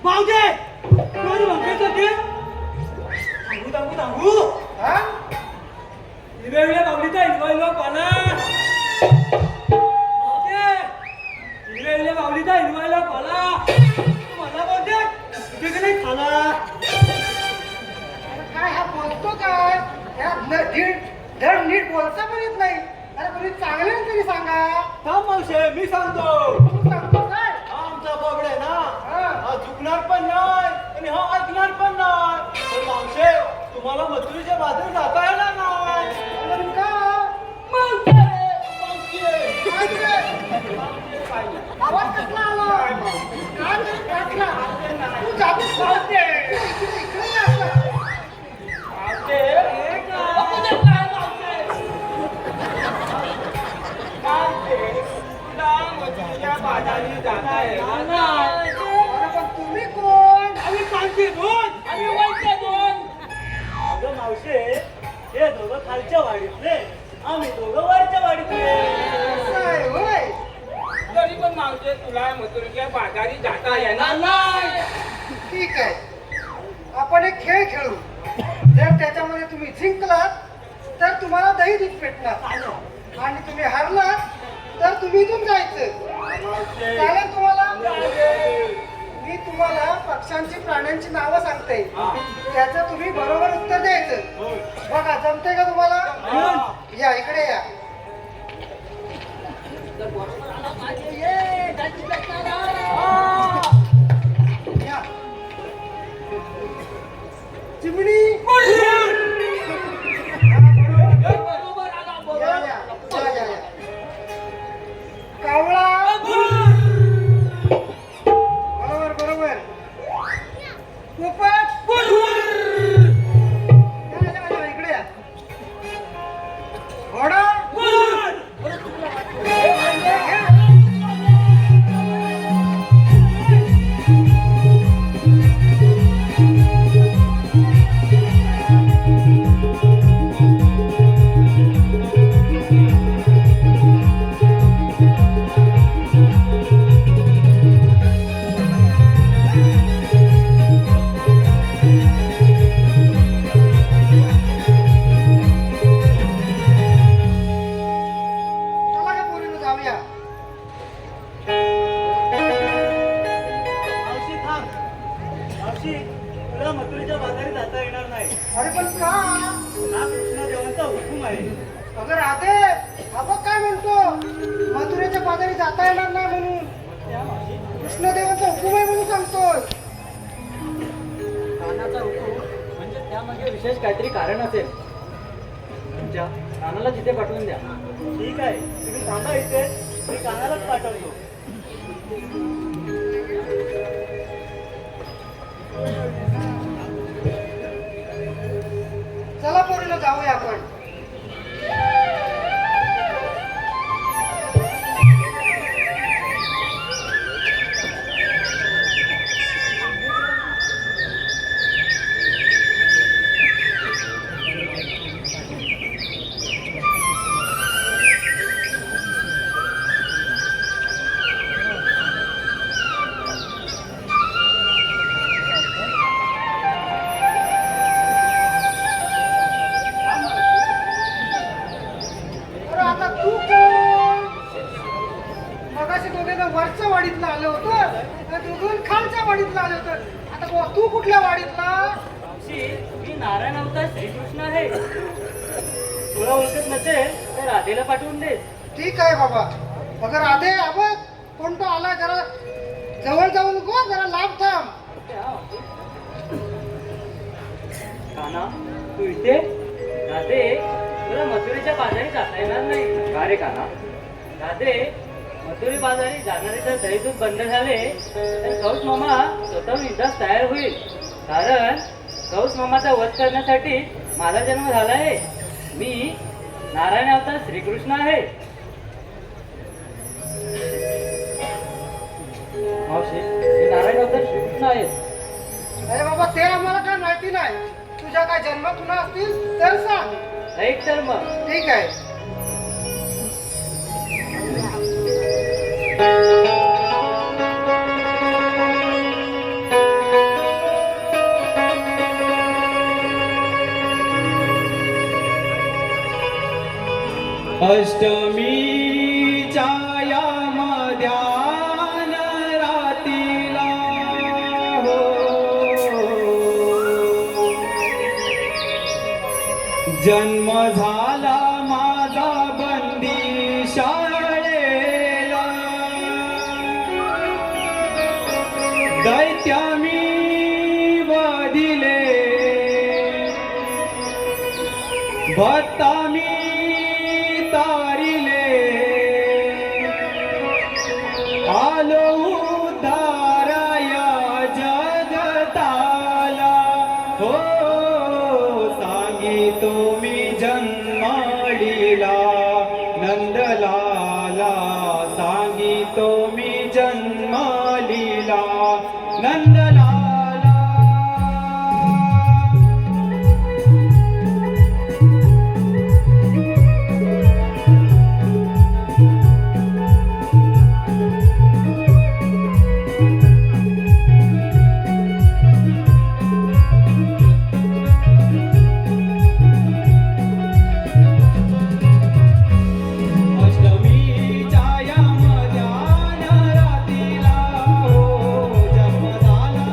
मावजे कोणी म्हणते ते थांबू थांबू थांबू हा हिरव्या बावलीचा हिरवाईला पाला हिरव्या बावलीचा हिरवाईला पाला मला बोलते तुझे नाही खाला काय हा बोलतो काय धड नीट बोलता पण येत नाही. अरे तुम्ही चांगले तरी सांगा. थांब मावशे मी सांगतो तू सांगतो काय हा आमचा बाबडे ना हा. हा झुकणार पण नाही आणि हा ऐकणार पण नाही. पण मावशे तुम्हाला मथुरीच्या बाजूला जाता येणार नाही. अरे का मावशे मावशे काय रे? आवाज कसला आला काय रे? कसला? तू जातोस का? इकडे ये असं. अरे पण तुम्ही कोण? मावशे हे दोघं खालच्या वाडीतले आम्ही दोघं वरच्या वाडीतले. असं आहे होय. तरी पण मावशे तुला मथुरेच्या बाजारी जाता येणार नाही. ठीक आहे आपण एक खेळ खेळू. जर त्याच्यामध्ये तुम्ही जिंकलात तर तुम्हाला दही दूध भेटणार आणि तुम्ही हारलात तर तुम्ही इथून जायचं. चालेल तुम्हाला? मी तुम्हाला पक्ष्यांची प्राण्यांची नावं सांगते त्याचं तुम्ही बरोबर उत्तर द्यायचं. बघा जमते का तुम्हाला? या इकडे या. या. चिमणी या, या. या, या, या. कावळा बरोबर बरोबर. पोपट या, या, या, इकडे या. घोडा या. चला का पोरीनं जाऊया. मावशी थांब मावशी तुला मथुरीच्या बाजारी जाता येणार नाही. अरे पण का? हा कृष्णदेवांचा हुकूम आहे. अगं राधे हा बघ काय म्हणतो मथुरेच्या बाजारी जाता येणार नाही म्हणून. त्या मावशी कृष्णदेवाचा हुकूम आहे म्हणून सांगतोय. कानाचा हुकूम म्हणजे त्यामागे विशेष काहीतरी कारण असेल. तुमच्या कानाला तिथे पाठवून द्या. ठीक आहे तुम्ही थांबा इथे मी कानालाच पाठवतो. चला पोरीला जाऊया आपण. अरे आता तू कोण? मगाशी दोघेजण वरच्या वाडीतला आलं होतं आणि दोघं खालच्या वाडीतला आलं होतं. आता बुवा तू कुठल्या वाडीतला? मावशी मी नारायण अवतार श्रीकृष्ण आहे. तुला ओळखत नसेल तर राधेला पाठवून दे. ठीक आहे बाबा. अगं राधे अबघ कोणता आला जरा जवळ जाऊ नको जरा लांब थांब. काना तू इथे राधे तुला मथुरेच्या बाजारी जाता येणार नाही. का रे काना? राधे मथुरी बाजारी जाणारे जर दहीदूध बंद झाले तर कौस मामा स्वतःहून युद्धास तयार होईल. कारण कौस मामाचा वध करण्यासाठी माझा जन्म झाला आहे. मी नारायण अवतार श्रीकृष्ण आहे. मावशी मी नारायण अवतार श्रीकृष्ण आहे. अरे बाबा ते आम्हाला काय माहिती नाही. तुझ्या काय जन्म तुला असतील तर सांग. ऐक तर मग ठीक आहे. अष्टमीच्या या मध्यान रातीला हो जन्म झाला माझा बंदी शाळेला दैत्या मी वधिले भत्ता मी तारिले आलो उद्धाराया जगताला हो सांगितो मी जन्मलीला नंदलाला सांगितो मी जन्मलीला नंदलाला अष्टमीच्या या मध्यान रातीला हो जन्म झाला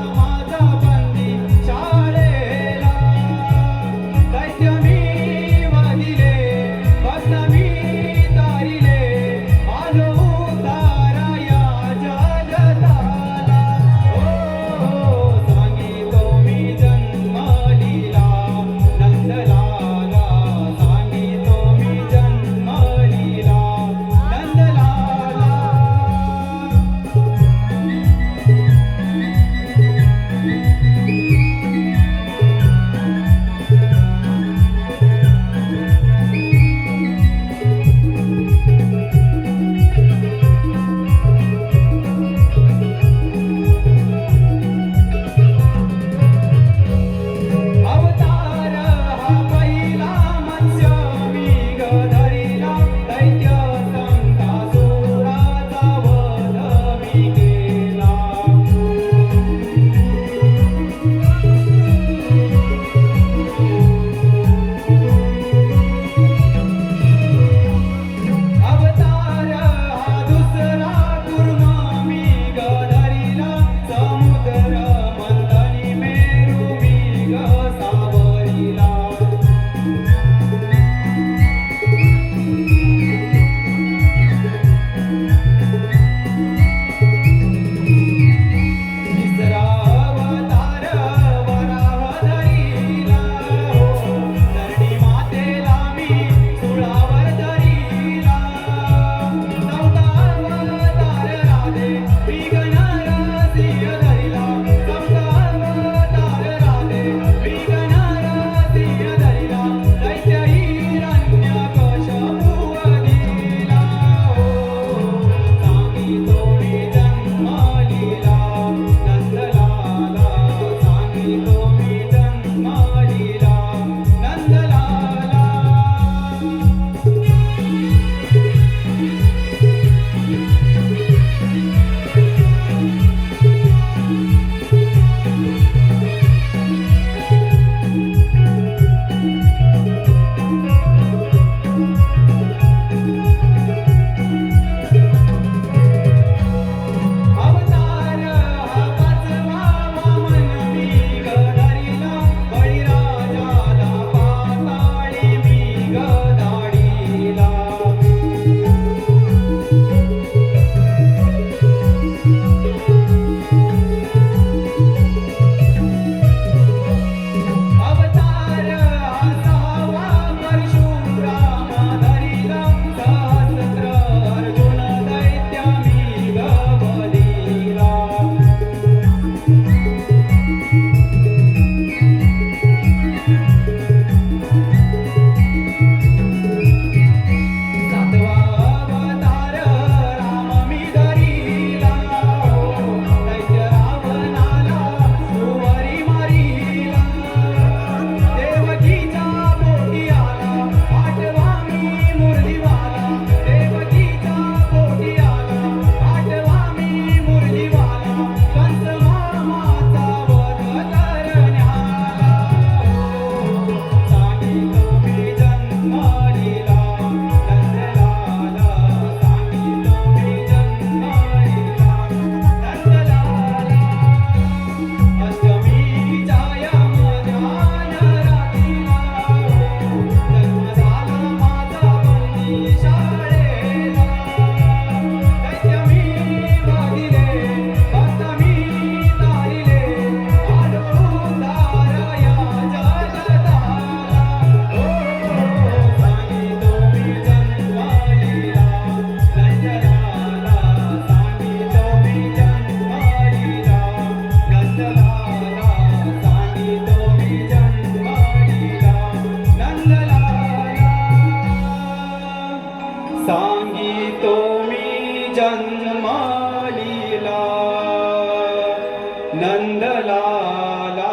नंदलाला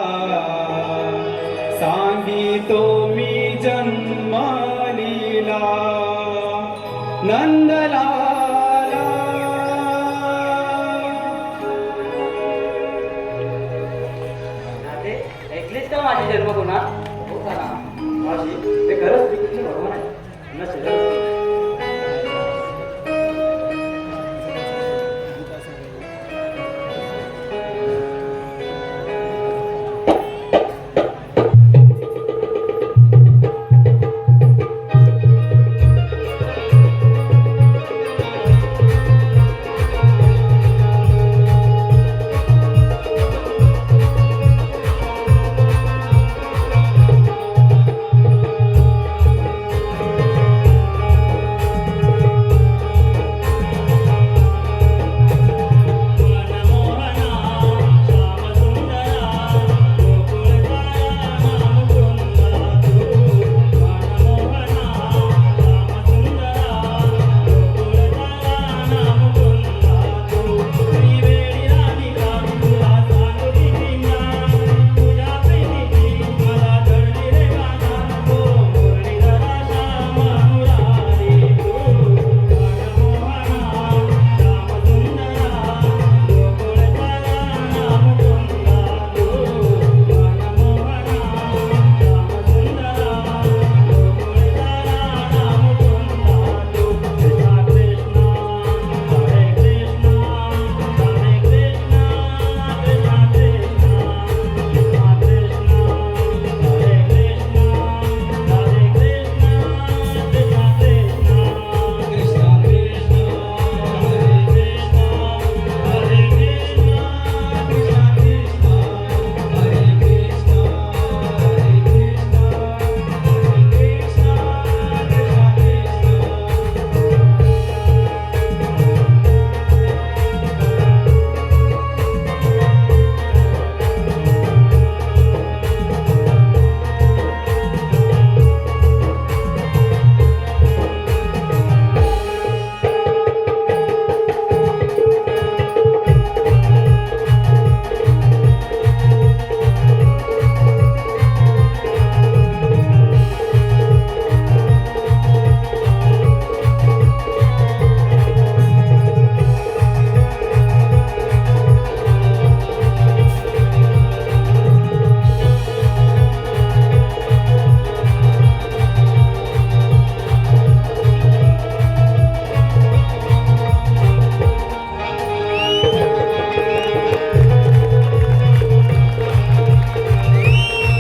सांगितो मी जन्मलीला नंदलाला. राधे, ऐकलीस का माझी जन्मगुणा? हो काना, मावशी, ते खरंच श्रीकृष्ण भगवान आहे. त्यांना शरीर